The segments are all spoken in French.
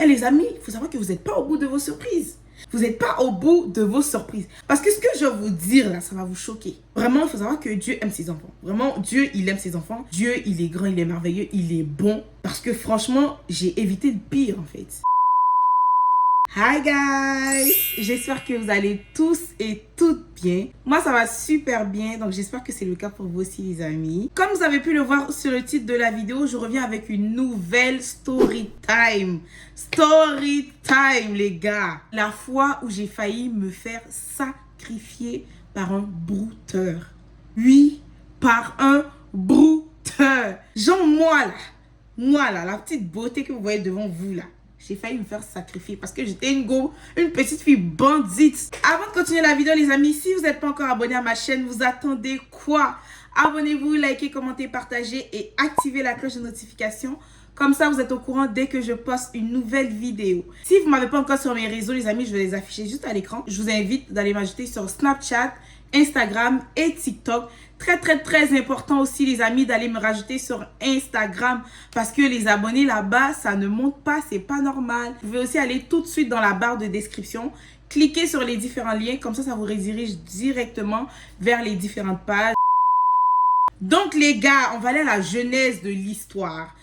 Et les amis, il faut savoir que vous n'êtes pas au bout de vos surprises. Vous n'êtes pas au bout de vos surprises. Parce que ce que je vais vous dire là, ça va vous choquer. Vraiment, il faut savoir que Dieu aime ses enfants. Vraiment, Dieu, il aime ses enfants. Dieu, il est grand, il est merveilleux, il est bon. Parce que franchement, j'ai évité le pire en fait. Hi guys, j'espère que vous allez tous et toutes bien. Moi ça va super bien, donc j'espère que c'est le cas pour vous aussi les amis. Comme vous avez pu le voir sur le titre de la vidéo, je reviens avec une nouvelle story time. Story time les gars. La fois où j'ai failli me faire sacrifier par un brouteur. Oui, par un brouteur. Genre moi là, la petite beauté que vous voyez devant vous là. J'ai failli me faire sacrifier parce que j'étais une petite fille bandite. Avant de continuer la vidéo, les amis, si vous n'êtes pas encore abonné à ma chaîne, vous attendez quoi? Abonnez-vous, likez, commentez, partagez et activez la cloche de notification. Comme ça, vous êtes au courant dès que je poste une nouvelle vidéo. Si vous ne m'avez pas encore sur mes réseaux, les amis, je vais les afficher juste à l'écran. Je vous invite d'aller m'ajouter sur Snapchat, Instagram et TikTok. Très important aussi les amis d'aller me rajouter sur Instagram parce que les abonnés là-bas ça ne monte pas, c'est pas normal. Vous pouvez aussi aller tout de suite dans la barre de description, cliquez sur les différents liens, comme ça vous redirige directement vers les différentes pages. Donc les gars, on va aller à la genèse de l'histoire.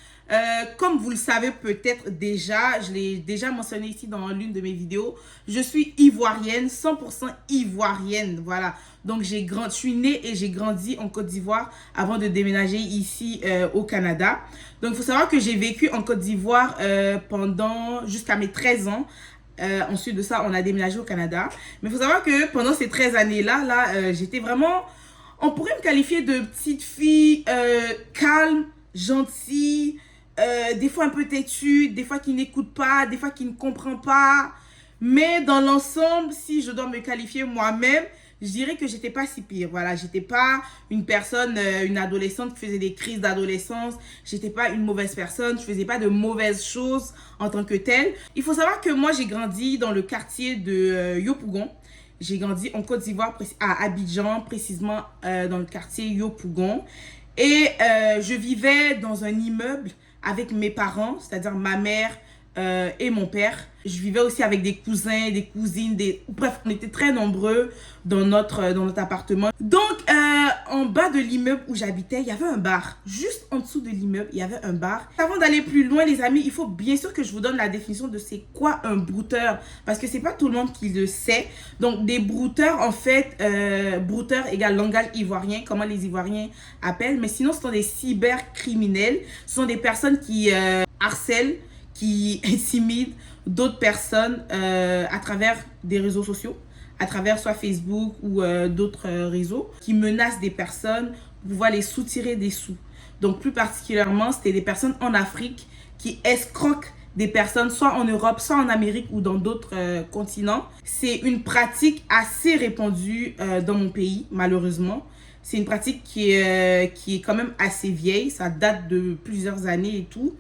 Comme vous le savez peut-être déjà, je l'ai déjà mentionné ici dans l'une de mes vidéos, je suis ivoirienne, 100% ivoirienne, voilà. Donc je suis née et j'ai grandi en Côte d'Ivoire avant de déménager ici au Canada. Donc il faut savoir que j'ai vécu en Côte d'Ivoire jusqu'à mes 13 ans. Ensuite de ça, on a déménagé au Canada. Mais il faut savoir que pendant ces 13 années-là, j'étais vraiment, on pourrait me qualifier de petite fille calme, gentille, des fois un peu têtue, des fois qui n'écoute pas, des fois qui ne comprend pas. Mais dans l'ensemble, si je dois me qualifier moi-même, je dirais que j'étais pas si pire. Voilà, j'étais pas une personne, une adolescente qui faisait des crises d'adolescence. J'étais pas une mauvaise personne. Je faisais pas de mauvaises choses en tant que telle. Il faut savoir que moi, j'ai grandi dans le quartier de Yopougon. J'ai grandi en Côte d'Ivoire, à Abidjan, précisément dans le quartier Yopougon. Et je vivais dans un immeuble avec mes parents, c'est-à-dire ma mère et mon père. Je vivais aussi avec des cousins, des cousines, bref, on était très nombreux dans notre appartement. Donc, en bas de l'immeuble où j'habitais, il y avait un bar. Juste en dessous de l'immeuble, il y avait un bar. Avant d'aller plus loin, les amis, il faut bien sûr que je vous donne la définition de c'est quoi un brouteur. Parce que c'est pas tout le monde qui le sait. Donc, des brouteurs, en fait, brouteur égale langage ivoirien, comment les Ivoiriens appellent. Mais sinon, ce sont des cybercriminels. Ce sont des personnes qui harcèlent, qui intimident d'autres personnes à travers des réseaux sociaux, à travers soit Facebook ou d'autres réseaux, qui menacent des personnes pour pouvoir les soutirer des sous. Donc plus particulièrement, c'était des personnes en Afrique qui escroquent des personnes soit en Europe, soit en Amérique ou dans d'autres continents. C'est une pratique assez répandue dans mon pays, malheureusement. C'est une pratique qui est quand même assez vieille, ça date de plusieurs années et tout.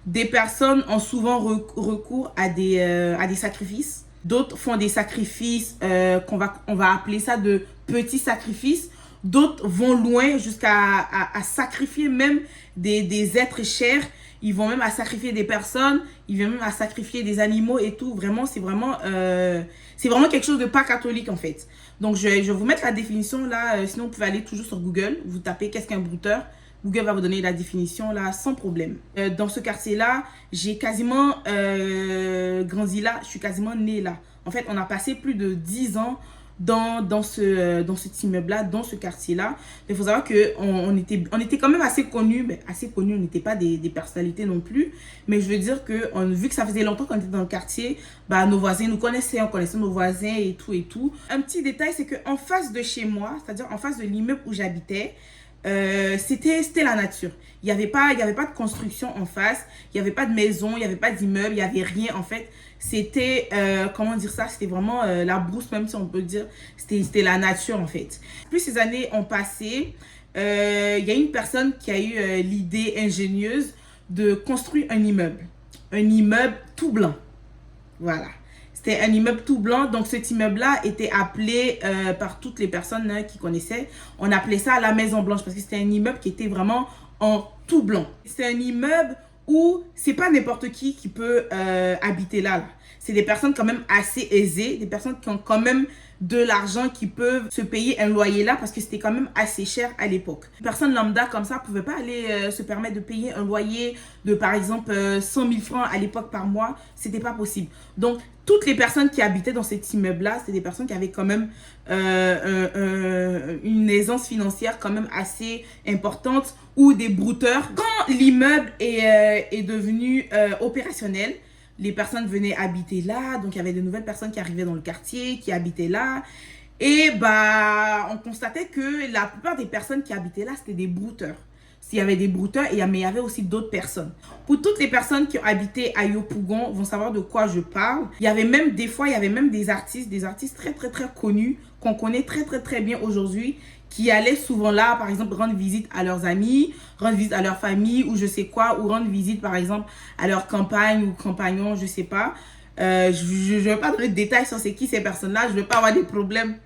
Des personnes ont souvent recours à des sacrifices. D'autres font des sacrifices on va appeler ça de petits sacrifices. D'autres vont loin jusqu'à sacrifier même des êtres chers. Ils vont même à sacrifier des personnes. Ils vont même à sacrifier des animaux et tout. Vraiment, c'est vraiment quelque chose de pas catholique en fait. Donc, je vais vous mettre la définition là. Sinon, vous pouvez aller toujours sur Google. Vous tapez « Qu'est-ce qu'un brouteur ?» Google va vous donner la définition là sans problème. Dans ce quartier-là, j'ai quasiment grandi là, je suis quasiment née là. En fait, on a passé plus de 10 ans dans cet immeuble-là, dans ce quartier-là. Il faut savoir qu'on était quand même assez connus, mais assez connus, on n'était pas des personnalités non plus. Mais je veux dire que vu que ça faisait longtemps qu'on était dans le quartier, bah, nos voisins nous connaissaient, on connaissait nos voisins et tout et tout. Un petit détail, c'est qu'en face de chez moi, c'est-à-dire en face de l'immeuble où j'habitais, c'était la nature. Il n'y avait pas de construction en face, il n'y avait pas de maison, il n'y avait pas d'immeuble, il n'y avait rien en fait. C'était, comment dire ça, c'était vraiment la brousse même si on peut dire, c'était la nature en fait. Plus ces années ont passé, il y a une personne qui a eu l'idée ingénieuse de construire un immeuble tout blanc. Voilà. C'était un immeuble tout blanc. Donc, cet immeuble-là était appelé par toutes les personnes qui connaissaient. On appelait ça la Maison Blanche parce que c'était un immeuble qui était vraiment en tout blanc. C'est un immeuble où c'est pas n'importe qui peut habiter là. C'est des personnes quand même assez aisées, des personnes qui ont quand même de l'argent, qui peuvent se payer un loyer là parce que c'était quand même assez cher à l'époque. Une personne lambda comme ça ne pouvait pas aller se permettre de payer un loyer de par exemple 100 000 francs à l'époque par mois. C'était pas possible. Donc toutes les personnes qui habitaient dans cet immeuble là, c'était des personnes qui avaient quand même une aisance financière quand même assez importante ou des brouteurs. Quand l'immeuble est devenu opérationnel, les personnes venaient habiter là, donc il y avait de nouvelles personnes qui arrivaient dans le quartier, qui habitaient là. Et bah, on constatait que la plupart des personnes qui habitaient là, c'était des brouteurs. S'il y avait des brouteurs, mais il y avait aussi d'autres personnes. Pour toutes les personnes qui ont habité à Yopougon, vont savoir de quoi je parle. Il y avait même des fois, il y avait même des artistes très très très connus, qu'on connaît très très très bien aujourd'hui, qui allaient souvent là, par exemple, rendre visite à leurs amis, rendre visite à leur famille ou je sais quoi, ou rendre visite, par exemple, à leur campagne ou compagnons, je sais pas. Je ne vais pas donner de détails sur c'est qui ces personnes-là, je ne veux pas avoir des problèmes.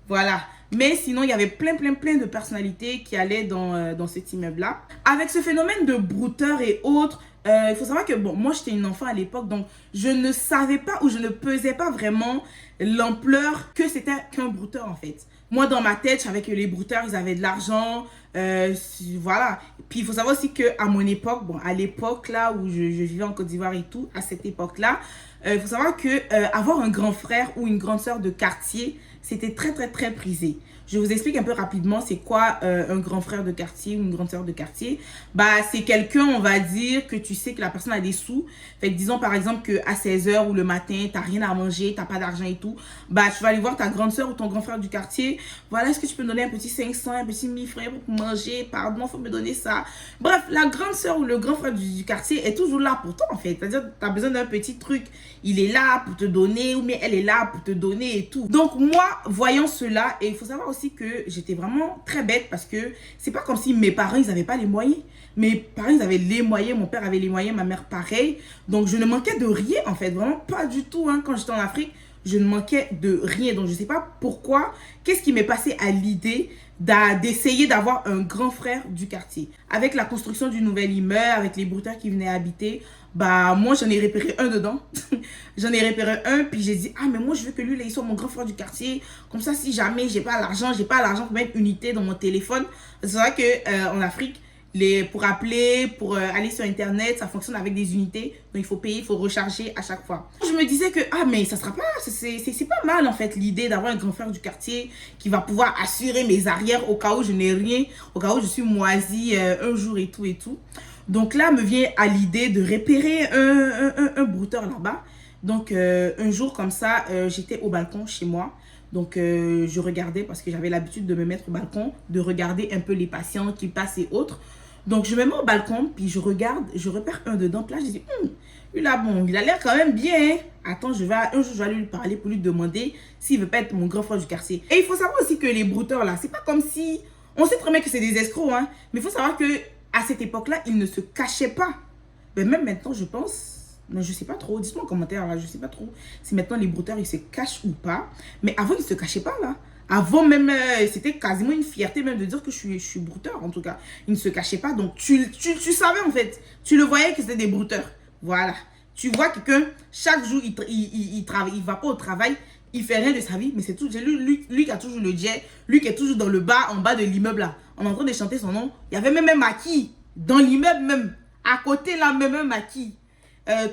Voilà. Mais sinon, il y avait plein de personnalités qui allaient dans cet immeuble-là. Avec ce phénomène de brouteurs et autres, il faut savoir que, bon, moi, j'étais une enfant à l'époque, donc je ne savais pas ou je ne pesais pas vraiment l'ampleur que c'était qu'un brouteur, en fait. Moi, dans ma tête, je savais que les brouteurs, ils avaient de l'argent, voilà. Puis, il faut savoir aussi qu'à mon époque, bon, à l'époque, là, où je vivais en Côte d'Ivoire et tout, à cette époque-là, il faut savoir que avoir un grand frère ou une grande sœur de quartier, c'était très prisé. Je vous explique un peu rapidement c'est quoi un grand frère de quartier ou une grande sœur de quartier. Bah, c'est quelqu'un, on va dire, que tu sais que la personne a des sous. Fait que disons par exemple qu'à 16 h ou le matin, t'as rien à manger, t'as pas d'argent et tout. Bah, tu vas aller voir ta grande sœur ou ton grand frère du quartier. Voilà, est-ce que tu peux me donner un petit 500, un petit 1000 francs pour manger? Pardon, faut me donner ça. Bref, la grande sœur ou le grand frère du quartier est toujours là pour toi en fait. C'est-à-dire t'as besoin d'un petit truc. Il est là pour te donner ou bien elle est là pour te donner et tout. Donc moi, voyant cela, et il faut savoir aussi que j'étais vraiment très bête parce que c'est pas comme si mes parents, ils n'avaient pas les moyens. Mes parents, ils avaient les moyens, mon père avait les moyens, ma mère pareil. Donc je ne manquais de rien en fait, vraiment pas du tout. Hein. Quand j'étais en Afrique, je ne manquais de rien. Donc je ne sais pas pourquoi, qu'est-ce qui m'est passé à l'idée d'essayer d'avoir un grand frère du quartier. Avec la construction du nouvel immeuble, avec les brouteurs qui venaient habiter, bah moi j'en ai repéré un dedans. J'en ai repéré un, puis j'ai dit, ah mais moi je veux que lui là, il soit mon grand frère du quartier. Comme ça, si jamais j'ai pas l'argent pour mettre une unité dans mon téléphone. C'est vrai que en Afrique, pour appeler, pour aller sur internet, ça fonctionne avec des unités. Donc il faut payer, il faut recharger à chaque fois. Je me disais que, ah mais ça sera pas, c'est pas mal en fait l'idée d'avoir un grand frère du quartier qui va pouvoir assurer mes arrières au cas où je n'ai rien, au cas où je suis moisie un jour et tout et tout. Donc là me vient à l'idée de repérer un brouteur là-bas. Donc un jour comme ça, j'étais au balcon chez moi. Donc je regardais parce que j'avais l'habitude de me mettre au balcon, de regarder un peu les patients qui passent et autres. Donc je me mets au balcon, puis je regarde, je repère un dedans. Puis là je dis, lui là bon, il a l'air quand même bien. Hein? Attends, un jour je vais aller lui parler pour lui demander s'il veut pas être mon grand frère du quartier. Et il faut savoir aussi que les brouteurs là, c'est pas comme si, on sait très bien que c'est des escrocs, hein. Mais il faut savoir que à cette époque-là, ils ne se cachaient pas. Mais même maintenant, je pense, mais je sais pas trop, dites-moi en commentaire là, je sais pas trop si maintenant les brouteurs ils se cachent ou pas. Mais avant, ils se cachaient pas là. Avant même, c'était quasiment une fierté même de dire que je suis brouteur en tout cas. Ils ne se cachaient pas, donc tu savais en fait. Tu le voyais que c'était des brouteurs. Voilà. Tu vois quelqu'un, chaque jour, il travaille, il va pas au travail, il fait rien de sa vie, mais c'est tout. Lui qui a toujours le jet, lui qui est toujours dans le bas, en bas de l'immeuble là. On est en train de chanter son nom. Il y avait même un maquis dans l'immeuble même. À côté là, même un maquis.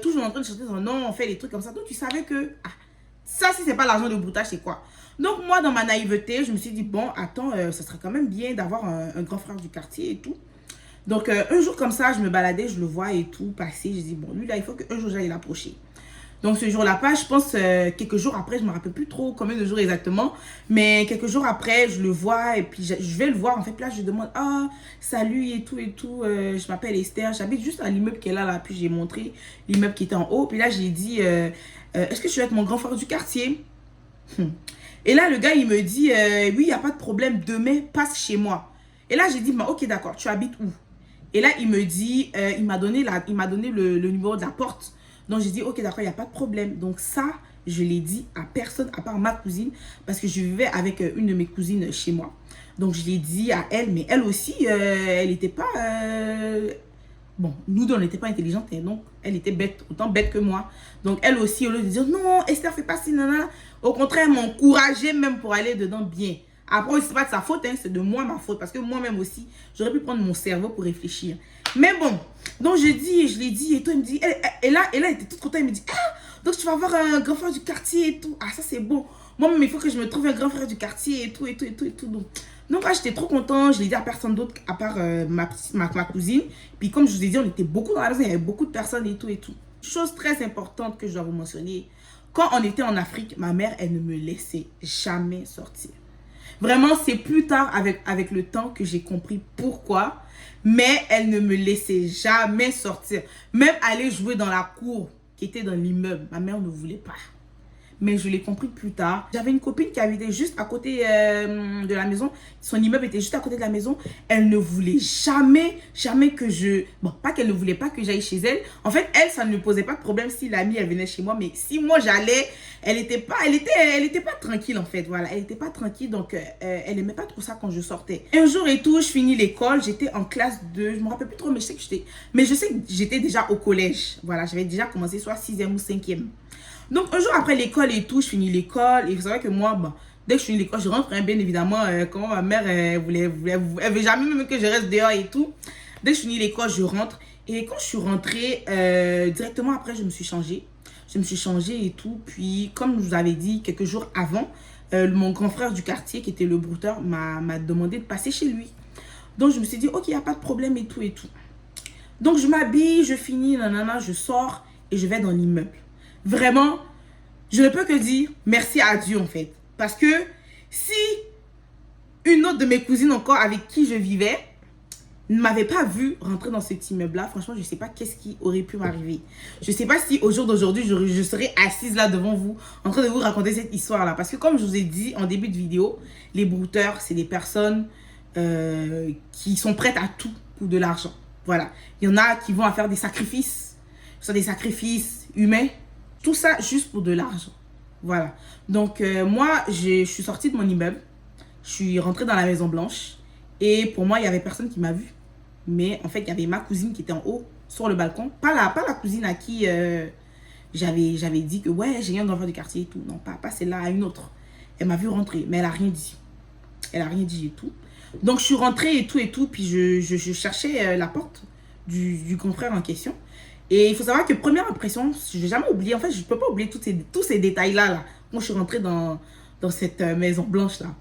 Toujours en train de chanter son nom, on fait des trucs comme ça. Donc tu savais que, ça si c'est pas l'argent de broutage, c'est quoi? Donc moi dans ma naïveté, je me suis dit, bon, attends, ça serait quand même bien d'avoir un grand frère du quartier et tout. Donc un jour comme ça, je me baladais, je le vois et tout passer. Je dis, bon, lui là, il faut qu'un jour j'aille l'approcher. Donc ce jour-là, pas, je pense quelques jours après, je me rappelle plus trop combien de jours exactement, mais quelques jours après, je le vois et puis je vais le voir. En fait, là, je demande, ah, salut et tout, je m'appelle Esther, j'habite juste à l'immeuble qui est là, puis j'ai montré l'immeuble qui était en haut. Puis là, j'ai dit, est-ce que tu veux être mon grand frère du quartier? Et là, le gars, il me dit, oui, il n'y a pas de problème, demain, passe chez moi. Et là, j'ai dit, bah, ok, d'accord, tu habites où? Et là, il me dit, il m'a donné le numéro de la porte. Donc, j'ai dit, ok, d'accord, il n'y a pas de problème. Donc, ça, je l'ai dit à personne, à part ma cousine, parce que je vivais avec une de mes cousines chez moi. Donc, je l'ai dit à elle, mais elle aussi, elle n'était pas... Bon, nous deux, on n'était pas intelligentes, et donc elle était bête, autant bête que moi. Donc elle aussi, au lieu de dire non, Esther, fais pas ci, nanana, au contraire, elle m'encourageait même pour aller dedans bien. Après, c'est pas de sa faute, hein, c'est de moi ma faute. Parce que moi-même aussi, j'aurais pu prendre mon cerveau pour réfléchir. Mais bon, donc je l'ai dit, et tout, elle me dit, et là, elle était toute contente, elle me dit, ah, donc tu vas avoir un grand frère du quartier et tout. Ah, ça c'est bon. Moi-même, il faut que je me trouve un grand frère du quartier et tout, et tout, et tout, et tout. Donc là, j'étais trop contente. Je l'ai dit à personne d'autre à part ma cousine. Puis comme je vous ai dit, on était beaucoup dans la maison. Il y avait beaucoup de personnes et tout, et tout. Chose très importante que je dois vous mentionner. Quand on était en Afrique, ma mère, elle ne me laissait jamais sortir. Vraiment, c'est plus tard avec le temps que j'ai compris pourquoi. Mais elle ne me laissait jamais sortir. Même aller jouer dans la cour qui était dans l'immeuble. Ma mère ne voulait pas. Mais je l'ai compris plus tard. J'avais une copine qui habitait juste à côté de la maison. Son immeuble était juste à côté de la maison. Elle ne voulait jamais que je... Bon, pas qu'elle ne voulait pas que j'aille chez elle. En fait, elle, ça ne me posait pas de problème si l'amie, elle venait chez moi. Mais si moi, j'allais, elle était pas tranquille, en fait. Voilà, elle était pas tranquille. Donc, elle aimait pas trop ça quand je sortais. Un jour et tout, je finis l'école. J'étais en classe 2. Je me rappelle plus trop, mais je sais que j'étais déjà au collège. Voilà, j'avais déjà commencé soit 6e ou 5e. Donc, un jour après l'école et tout, je finis l'école. Et vous savez que moi, bon, dès que je finis l'école, je rentre, hein, bien évidemment. Comment ma mère, elle veut jamais même que je reste dehors et tout. Dès que je finis l'école, je rentre. Et quand je suis rentrée, directement après, je me suis changée. Je me suis changée et tout. Puis, comme je vous avais dit, quelques jours avant, mon grand frère du quartier, qui était le brouteur, m'a demandé de passer chez lui. Donc, je me suis dit, ok, il n'y a pas de problème et tout et tout. Donc, je m'habille, je finis, nanana, je sors et je vais dans l'immeuble. Vraiment, je ne peux que dire merci à Dieu, en fait. Parce que si une autre de mes cousines encore avec qui je vivais ne m'avait pas vu rentrer dans cet immeuble-là, franchement, je ne sais pas qu'est-ce qui aurait pu m'arriver. Je ne sais pas si au jour d'aujourd'hui, je serais assise là devant vous, en train de vous raconter cette histoire-là. Parce que comme je vous ai dit en début de vidéo, les brouteurs, c'est des personnes qui sont prêtes à tout pour de l'argent. Voilà. Il y en a qui vont faire des sacrifices. Ce sont des sacrifices humains. Tout ça juste pour de l'argent. Voilà. Donc, moi, je suis sortie de mon immeuble. Je suis rentrée dans la Maison Blanche. Et pour moi, il n'y avait personne qui m'a vue. Mais en fait, il y avait ma cousine qui était en haut, sur le balcon. Pas la cousine à qui j'avais dit que, ouais, j'ai un enfant du quartier et tout. Non, pas celle-là, à une autre. Elle m'a vu rentrer, mais elle n'a rien dit. Elle n'a rien dit et tout. Donc, je suis rentrée et tout. Puis, je cherchais la porte du grand frère en question. Et il faut savoir que première impression, je n'ai jamais oublié, en fait, je ne peux pas oublier tous ces détails-là, là, quand je suis rentrée dans cette Maison Blanche-là.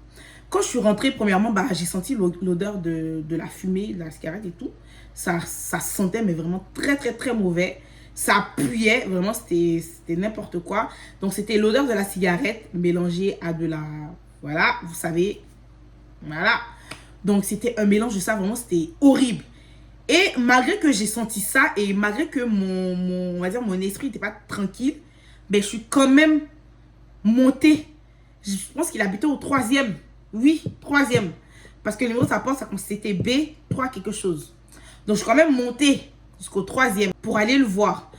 Quand je suis rentrée, premièrement, bah, j'ai senti l'odeur de la fumée, de la cigarette et tout. Ça sentait, mais vraiment très, très, très mauvais. Ça puait, vraiment, c'était n'importe quoi. Donc, c'était l'odeur de la cigarette mélangée à de la... Voilà, vous savez. Voilà. Donc, c'était un mélange de ça, vraiment, c'était horrible. Et malgré que j'ai senti ça et malgré que on va dire, mon esprit n'était pas tranquille, ben, je suis quand même montée. Je pense qu'il habitait au 3e. Oui, 3e. Parce que le numéro de sa porte, c'était B3 quelque chose. Donc, je suis quand même montée jusqu'au 3e pour aller le voir.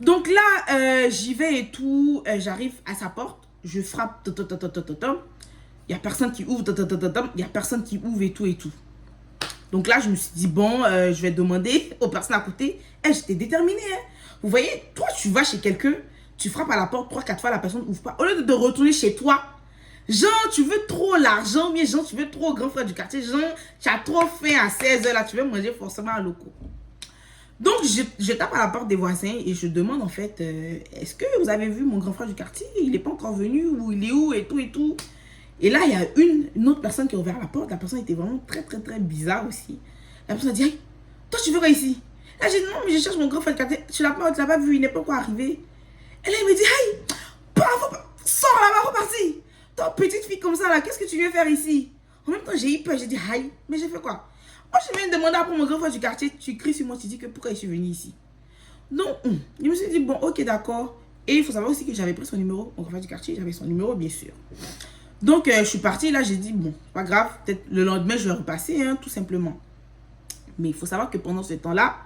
Donc là, j'y vais et tout. J'arrive à sa porte. Je frappe. Il n'y a personne qui ouvre. Il n'y a personne qui ouvre et tout et tout. Donc là, je me suis dit, bon, je vais demander aux personnes à côté. J'étais déterminée. Hein. Vous voyez, toi, tu vas chez quelqu'un, tu frappes à la porte 3-4 fois, la personne n'ouvre pas. Au lieu de retourner chez toi, genre, tu veux trop l'argent, mais genre, tu veux trop grand frère du quartier. Genre, tu as trop faim à 16h, là, tu veux manger forcément à loco. Donc, je tape à la porte des voisins et je demande, en fait, est-ce que vous avez vu mon grand frère du quartier? Il n'est pas encore venu ou il est où et tout et tout. Et là, il y a une autre personne qui a ouvert la porte. La personne était vraiment très, très, très bizarre aussi. La personne a dit, hey, toi, tu veux quoi ici? Là, j'ai dit, non, mais je cherche mon grand frère. Tu l'as pas vu, il n'est pas encore arrivé. Et là, il me dit, hey, bravo, sors là-bas, reparti. Toi, petite fille comme ça, là, qu'est-ce que tu viens faire ici? En même temps, j'ai eu peur. J'ai dit, hey, mais j'ai fait quoi? Moi, je viens de demander pour mon grand frère du quartier. Tu cries sur moi, tu dis que pourquoi je suis venue ici. Donc, je me suis dit, bon, ok, d'accord. Et il faut savoir aussi que j'avais pris son numéro, mon grand frère du quartier. J'avais son numéro, bien sûr. Donc, je suis partie, là, j'ai dit, bon, pas grave, peut-être le lendemain, je vais repasser, hein, tout simplement. Mais il faut savoir que pendant ce temps-là,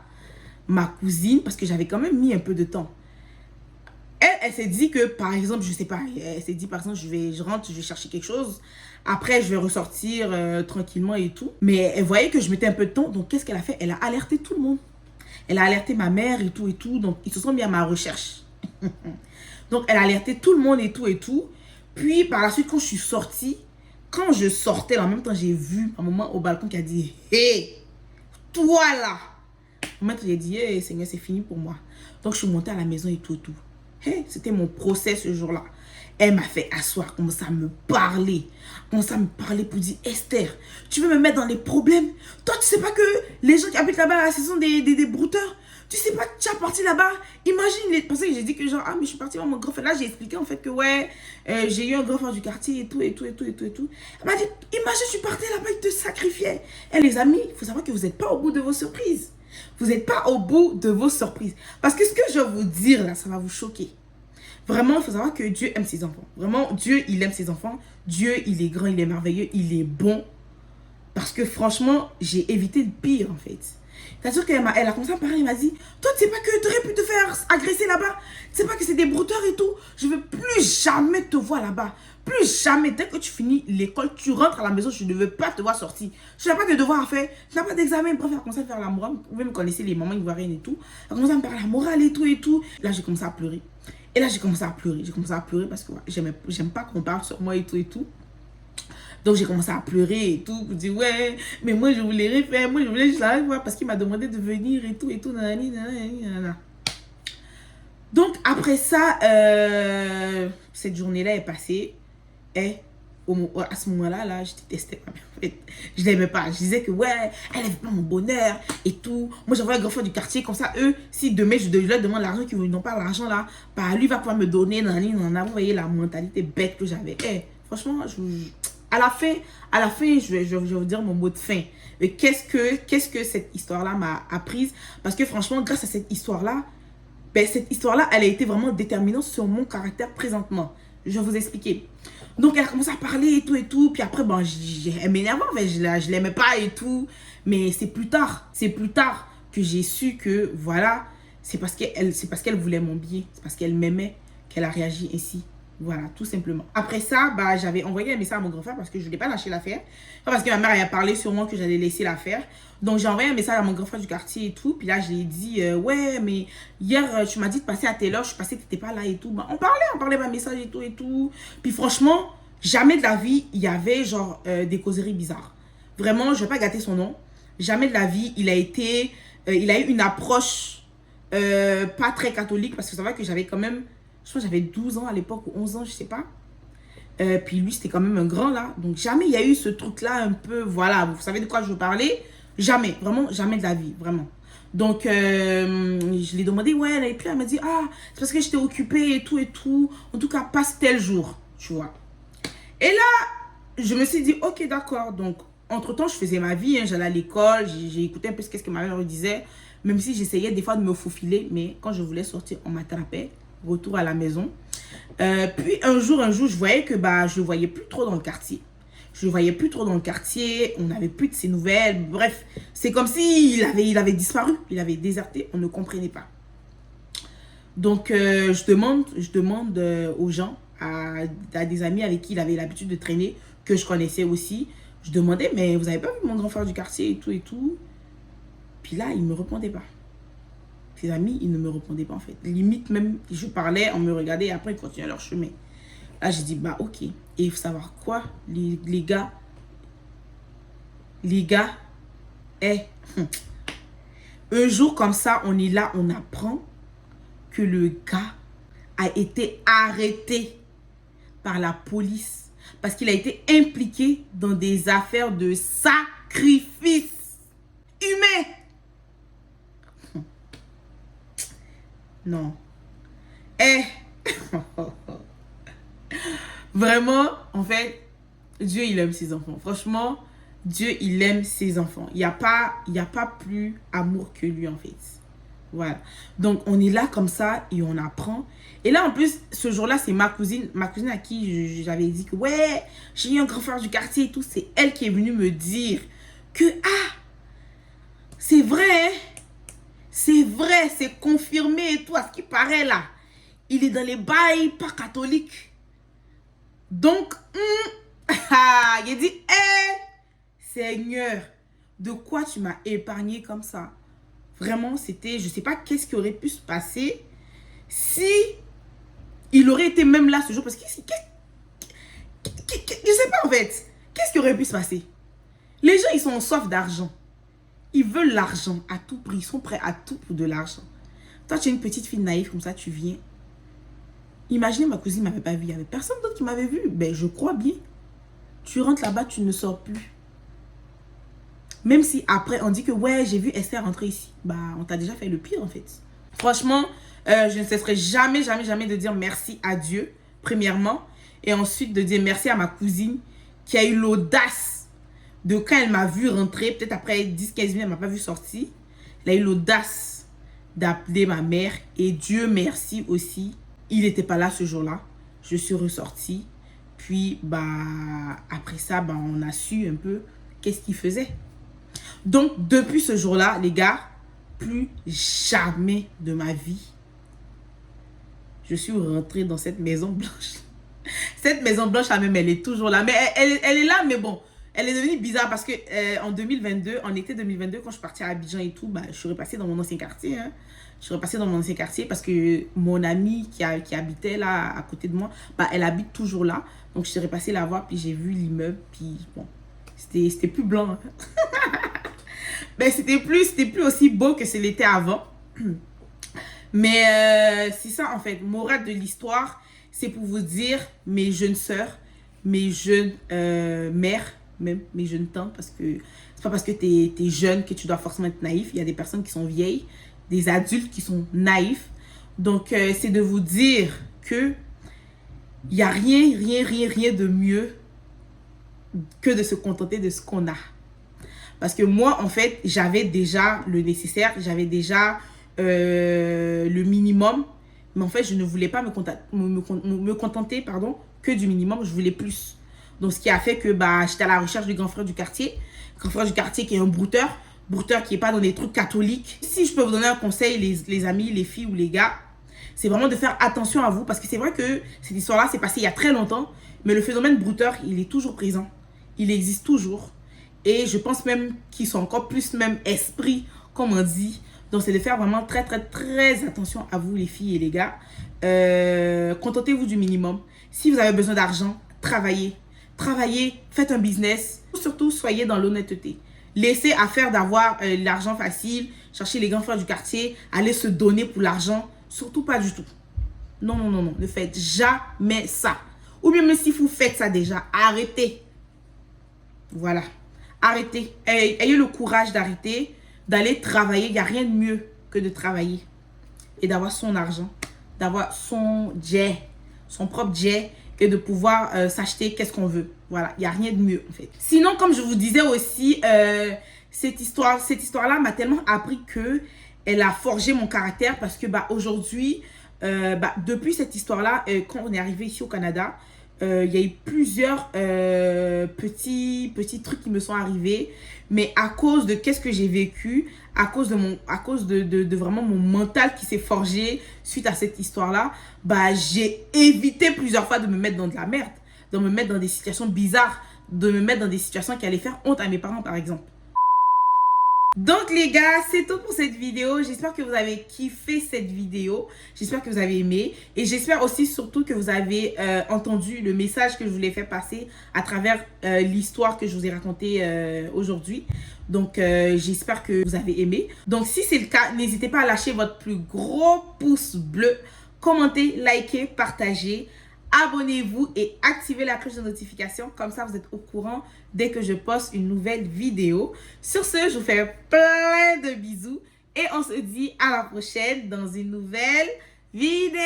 ma cousine, parce que j'avais quand même mis un peu de temps, elle s'est dit que, par exemple, je sais pas, elle s'est dit, par exemple, je rentre, je vais chercher quelque chose, après, je vais ressortir tranquillement et tout. Mais elle voyait que je mettais un peu de temps, donc qu'est-ce qu'elle a fait? Elle a alerté tout le monde. Elle a alerté ma mère et tout. Donc, ils se sont mis à ma recherche. Donc, elle a alerté tout le monde et tout. Puis, par la suite, quand je suis sortie, quand je sortais, en même temps, j'ai vu un moment au balcon qui a dit « Hé, toi là !» Au moment où j'ai dit « Hé, Seigneur, c'est fini pour moi. » Donc, je suis montée à la maison et tout. Hey, c'était mon procès ce jour-là. Elle m'a fait asseoir, commence à me parler. Commence à me parler pour dire, Esther, tu veux me mettre dans les problèmes? Toi, tu sais pas que les gens qui habitent là-bas, ce sont des brouteurs. Tu sais pas que tu as parti là-bas. Imagine, parce que j'ai dit que genre, ah, mais je suis partie voir mon grand frère. Là, j'ai expliqué en fait que ouais, j'ai eu un grand frère du quartier et tout. Elle m'a dit, imagine, tu partais là-bas, il te sacrifiait. Et les amis, il faut savoir que vous n'êtes pas au bout de vos surprises. Vous n'êtes pas au bout de vos surprises. Parce que ce que je vais vous dire là, ça va vous choquer. Vraiment, il faut savoir que Dieu aime ses enfants. Vraiment, Dieu, il aime ses enfants. Dieu, il est grand, il est merveilleux, il est bon. Parce que franchement, j'ai évité le pire en fait. C'est-à-dire qu'elle a commencé à me parler, elle m'a dit, toi, tu sais pas que tu aurais pu te faire agresser là-bas? Tu sais pas que c'est des brouteurs et tout? Je veux plus jamais te voir là-bas. Plus jamais. Dès que tu finis l'école, tu rentres à la maison, je ne veux pas te voir sortir. Tu n'as pas de devoir à faire, tu n'as pas d'examen. Bref, elle a commencé à faire la morale. Vous pouvez me connaître, les mamans ivoiriennes et tout. Elle a commencé à me parler la morale et tout. Là, j'ai commencé à pleurer. Et là, j'ai commencé à pleurer parce que ouais, j'aime pas qu'on parle sur moi et tout. Donc, j'ai commencé à pleurer et tout. Pour dire, ouais, mais moi, je voulais refaire. Moi, je voulais juste la voir parce qu'il m'a demandé de venir et tout. Nanana. Donc, après ça, cette journée-là est passée. Et à ce moment-là, là, je détestais ma mère. En fait, je l'aimais pas. Je disais que, ouais, elle n'avait pas mon bonheur et tout. Moi, j'avais un grand frère du quartier. Comme ça, eux, si demain, je leur demande l'argent, qu'ils n'ont pas l'argent là, bah, lui va pouvoir me donner. Vous voyez la mentalité bête que j'avais. Franchement, à la fin, je vais vous dire mon mot de fin. Mais qu'est-ce que cette histoire-là m'a apprise? Parce que franchement, grâce à cette histoire-là, elle a été vraiment déterminante sur mon caractère présentement. Je vais vous expliquer. Donc, elle a commencé à parler et tout. Puis après, bon, elle m'énervait, je l'aimais pas et tout. Mais c'est plus tard que j'ai su que, voilà, c'est parce qu'elle voulait mon bien. C'est parce qu'elle m'aimait qu'elle a réagi ainsi. Voilà, tout simplement. Après ça, bah, j'avais envoyé un message à mon grand frère parce que je ne voulais pas lâcher l'affaire. Parce que ma mère a parlé sur moi que j'allais laisser l'affaire. Donc, j'ai envoyé un message à mon grand frère du quartier et tout. Puis là, je lui ai dit, ouais, mais hier, tu m'as dit de passer à telle heure. Je suis passée, tu n'étais pas là et tout. Bah, on parlait par message et tout. Puis franchement, jamais de la vie, il y avait genre des causeries bizarres. Vraiment, je ne vais pas gâter son nom. Jamais de la vie, il a eu une approche pas très catholique. Parce que ça va que j'avais quand même... Je pense que j'avais 12 ans à l'époque ou 11 ans, je sais pas. Puis lui, c'était quand même un grand là. Donc jamais il y a eu ce truc-là un peu, voilà, vous savez de quoi je veux parler? Jamais, vraiment, jamais de la vie, vraiment. Donc, je lui ai demandé, ouais, et puis elle m'a dit, ah, c'est parce que j'étais occupée et tout. En tout cas, passe tel jour, tu vois. Et là, je me suis dit, ok, d'accord. Donc, entre-temps, je faisais ma vie, hein, j'allais à l'école, j'ai écouté un peu ce que ma mère me disait. Même si j'essayais des fois de me faufiler, mais quand je voulais sortir, on m'attrapait. Retour à la maison. Puis un jour, je voyais que bah, je ne le voyais plus trop dans le quartier. On n'avait plus de ses nouvelles. Bref, c'est comme s'il avait disparu. Il avait déserté. On ne comprenait pas. Donc, je demande aux gens, à des amis avec qui il avait l'habitude de traîner, que je connaissais aussi. Je demandais, mais vous n'avez pas vu mon grand frère du quartier et tout. Puis là, il ne me répondait pas. Ses amis, ils ne me répondaient pas en fait. Limite même, je parlais, on me regardait et après ils continuaient leur chemin. Là, j'ai dit, bah ok. Et il faut savoir quoi, les gars, un jour comme ça, on est là, on apprend que le gars a été arrêté par la police parce qu'il a été impliqué dans des affaires de sacrifice humain. Non. Vraiment, en fait, Dieu, il aime ses enfants. Franchement, Dieu, il aime ses enfants. Il n'y a pas plus amour que lui, en fait. Voilà. Donc, on est là comme ça et on apprend. Et là, en plus, ce jour-là, c'est ma cousine à qui j'avais dit que, ouais, j'ai eu un grand frère du quartier et tout. C'est elle qui est venue me dire que, ah, c'est vrai, hein? C'est vrai, c'est confirmé et tout, à ce qui paraît là. Il est dans les bails pas catholiques. Donc, il a dit, hé, Seigneur, de quoi tu m'as épargné comme ça? Vraiment, c'était, je sais pas qu'est-ce qui aurait pu se passer si il aurait été même là ce jour. Parce que, je sais pas en fait, qu'est-ce qui aurait pu se passer? Les gens, ils sont en soif d'argent. Ils veulent l'argent à tout prix. Ils sont prêts à tout pour de l'argent. Toi, tu es une petite fille naïve comme ça, tu viens. Imaginez, ma cousine ne m'avait pas vu. Il n'y avait personne d'autre qui m'avait vu. Ben, je crois bien. Tu rentres là-bas, tu ne sors plus. Même si après, on dit que ouais, j'ai vu Esther rentrer ici. Bah, on t'a déjà fait le pire en fait. Franchement, je ne cesserai jamais, jamais, jamais de dire merci à Dieu, premièrement. Et ensuite de dire merci à ma cousine qui a eu l'audace de quand elle m'a vu rentrer, peut-être après 10-15 minutes, elle ne m'a pas vu sortir. Elle a eu l'audace d'appeler ma mère. Et Dieu merci aussi. Il n'était pas là ce jour-là. Je suis ressortie. Puis, bah, après ça, bah, on a su un peu qu'est-ce qu'il faisait. Donc, depuis ce jour-là, les gars, plus jamais de ma vie, je suis rentrée dans cette Maison Blanche. Cette Maison Blanche, même, elle est toujours là. Mais elle est là, mais bon, elle est devenue bizarre parce que en 2022, en été 2022, quand je suis partie à Abidjan et tout, bah, je suis repassée dans mon ancien quartier. Hein. Je suis repassée dans mon ancien quartier parce que mon amie qui habitait là à côté de moi, bah, elle habite toujours là. Donc, je suis repassée la voir, puis j'ai vu l'immeuble, puis bon, c'était plus blanc. Hein. Ben, c'était plus aussi beau que ce l'était avant. Mais c'est ça, en fait. Morale de l'histoire, c'est pour vous dire, mes jeunes sœurs, mes jeunes mères, même mes jeunes tantes, parce que c'est pas parce que t'es jeune que tu dois forcément être naïf. Il y a des personnes qui sont vieilles, des adultes qui sont naïfs. Donc, c'est de vous dire que il n'y a rien de mieux que de se contenter de ce qu'on a. Parce que moi, en fait, j'avais déjà le nécessaire, j'avais déjà le minimum. Mais en fait, je ne voulais pas me contenter que du minimum, je voulais plus. Donc, ce qui a fait que bah, j'étais à la recherche du grand frère du quartier. Grand frère du quartier qui est un brouteur qui n'est pas dans des trucs catholiques. Si je peux vous donner un conseil, les amis, les filles ou les gars, c'est vraiment de faire attention à vous. Parce que c'est vrai que cette histoire-là s'est passée il y a très longtemps. Mais le phénomène brouteur, il est toujours présent. Il existe toujours. Et je pense même qu'ils sont encore plus même esprit, comme on dit. Donc, c'est de faire vraiment très, très, très attention à vous, les filles et les gars. Contentez-vous du minimum. Si vous avez besoin d'argent, travaillez. Travaillez, faites un business. Surtout, soyez dans l'honnêteté. Laissez à faire d'avoir l'argent facile, chercher les grands frères du quartier, aller se donner pour l'argent. Surtout pas du tout. Non, non, non, non. Ne faites jamais ça. Ou bien, même si vous faites ça déjà, arrêtez. Voilà. Arrêtez. Ayez le courage d'arrêter, d'aller travailler. Il n'y a rien de mieux que de travailler et d'avoir son argent, d'avoir son jet, son propre jet et de pouvoir s'acheter qu'est-ce qu'on veut. Voilà, il n'y a rien de mieux en fait. Sinon, comme je vous disais aussi, cette histoire-là m'a tellement appris que elle a forgé mon caractère parce que bah, aujourd'hui, depuis cette histoire-là, quand on est arrivé ici au Canada, il y a eu plusieurs petits trucs qui me sont arrivés, mais à cause de qu'est-ce que j'ai vécu, à cause de vraiment mon mental qui s'est forgé suite à cette histoire-là, bah, j'ai évité plusieurs fois de me mettre dans de la merde, de me mettre dans des situations bizarres, de me mettre dans des situations qui allaient faire honte à mes parents par exemple. Donc les gars, c'est tout pour cette vidéo. J'espère que vous avez kiffé cette vidéo. J'espère que vous avez aimé. Et j'espère aussi surtout que vous avez entendu le message que je voulais faire passer à travers l'histoire que je vous ai racontée aujourd'hui. Donc j'espère que vous avez aimé. Donc si c'est le cas, n'hésitez pas à lâcher votre plus gros pouce bleu. Commentez, likez, partagez. Abonnez-vous et activez la cloche de notification. Comme ça, vous êtes au courant dès que je poste une nouvelle vidéo. Sur ce, je vous fais plein de bisous. Et on se dit à la prochaine dans une nouvelle vidéo.